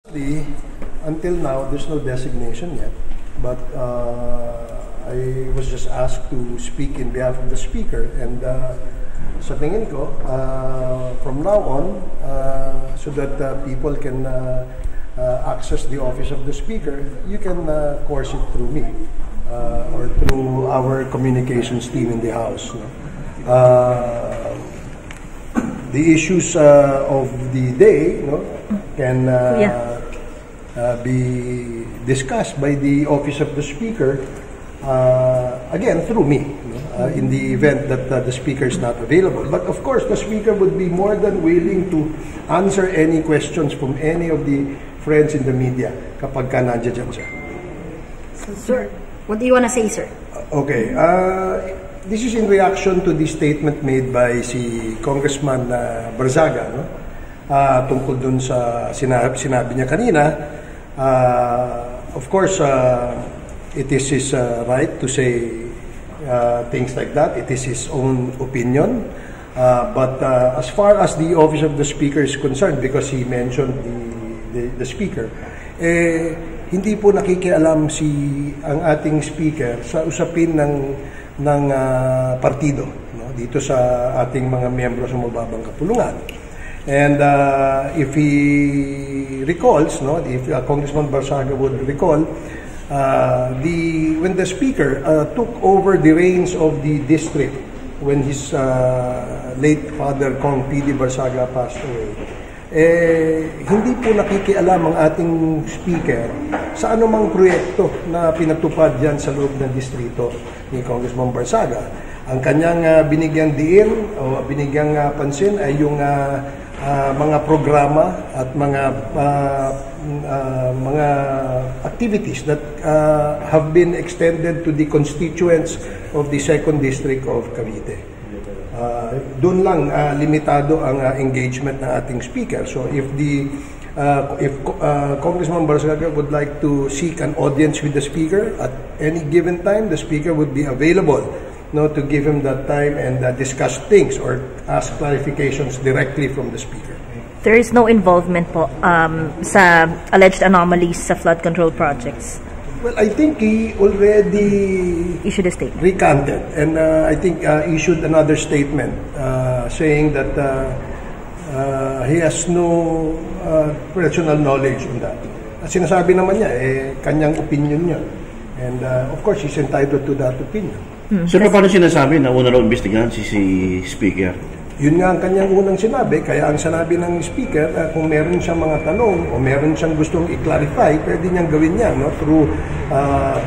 Until now, there's no designation yet, but I was just asked to speak in behalf of the Speaker, and sa tingin ko, from now on, so that people can access the office of the Speaker, you can course it through me or through our communications team in the House. The issues of the day can be discussed by the office of the Speaker, again through me, in the event that the Speaker is not available. But of course, the Speaker would be more than willing to answer any questions from any of the friends in the media kapag ka nandiyan siya. So, sir, what do you want to say, sir? Okay. This is in reaction to the statement made by si Congressman Barzaga, tungkol dun sa sinabi niya kanina. Of course, it is his right to say things like that. It is his own opinion. But as far as the office of the Speaker is concerned, because he mentioned the Speaker, hindi po nakikialam ang ating Speaker sa usapin ng partido, dito sa ating mga miyembro sa mababang kapulungan. And if he recalls, if Congressman Barzaga would recall, when the Speaker took over the reins of the district when his late father, Kong P.D. Barzaga, passed away, hindi po nakikialam ang ating Speaker sa anumang proyekto na pinatupad yan sa loob ng distrito ni Congressman Barzaga. Ang kanyang binigyang diin o binigyang pansin ay yung mga programa at mga activities that have been extended to the constituents of the 2nd District of Cavite. Doon lang limitado ang engagement ng ating Speaker. So if Congressman Barzaga would like to seek an audience with the Speaker at any given time, the Speaker would be available to give him that time and discuss things or ask clarifications directly from the Speaker. There is no involvement po sa alleged anomalies sa flood control projects. Well, I think he already issued a statement, recanted, and I think issued another statement saying that he has no personal knowledge on that. Sinasabi naman niya, kanyang opinion niya. And of course, he's entitled to that opinion. So, paano sinasabi na una raw imbestigahan si Speaker? Yun nga ang kanyang unang sinabi, kaya ang sinabi ng Speaker, kung meron siyang mga tanong o meron siyang gustong i-clarify, pwede niyang gawin niya through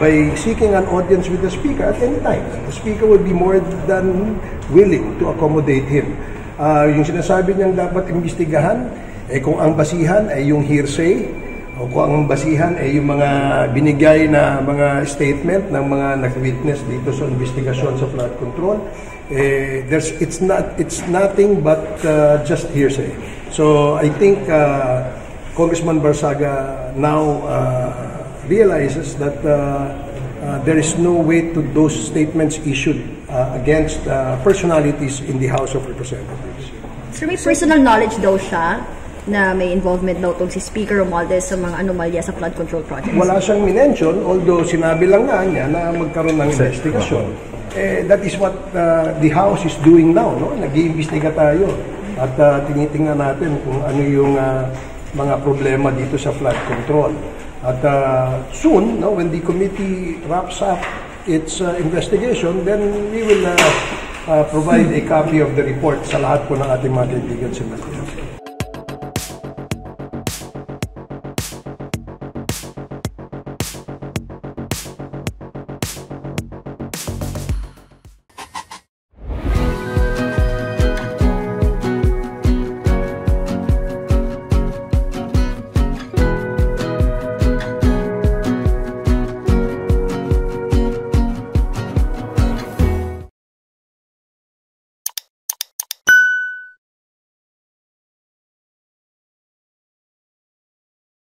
by seeking an audience with the Speaker at any time. The Speaker would be more than willing to accommodate him. Yung sinasabi niyang dapat imbestigahan, kung ang basihan ay yung hearsay, o kung ang basihan ay yung mga binigay na mga statement ng mga nag-witness dito sa investigasyon sa flood control, it's nothing but just hearsay. So I think Congressman Barzaga now realizes that there is no weight to those statements issued against personalities in the House of Representatives. Sir, may personal knowledge daw siya na may involvement daw itong si Speaker Romualdez sa mga anomalya sa flood control projects? Wala siyang minention, although sinabi lang nga niya na magkaroon ng investigasyon. That is what the House is doing now. Nag-iimbestiga tayo at tinitingnan natin kung ano yung mga problema dito sa flood control. At soon, when the committee wraps up its investigation, then we will provide a copy of the report sa lahat po ng ating mga kaibigan sa media.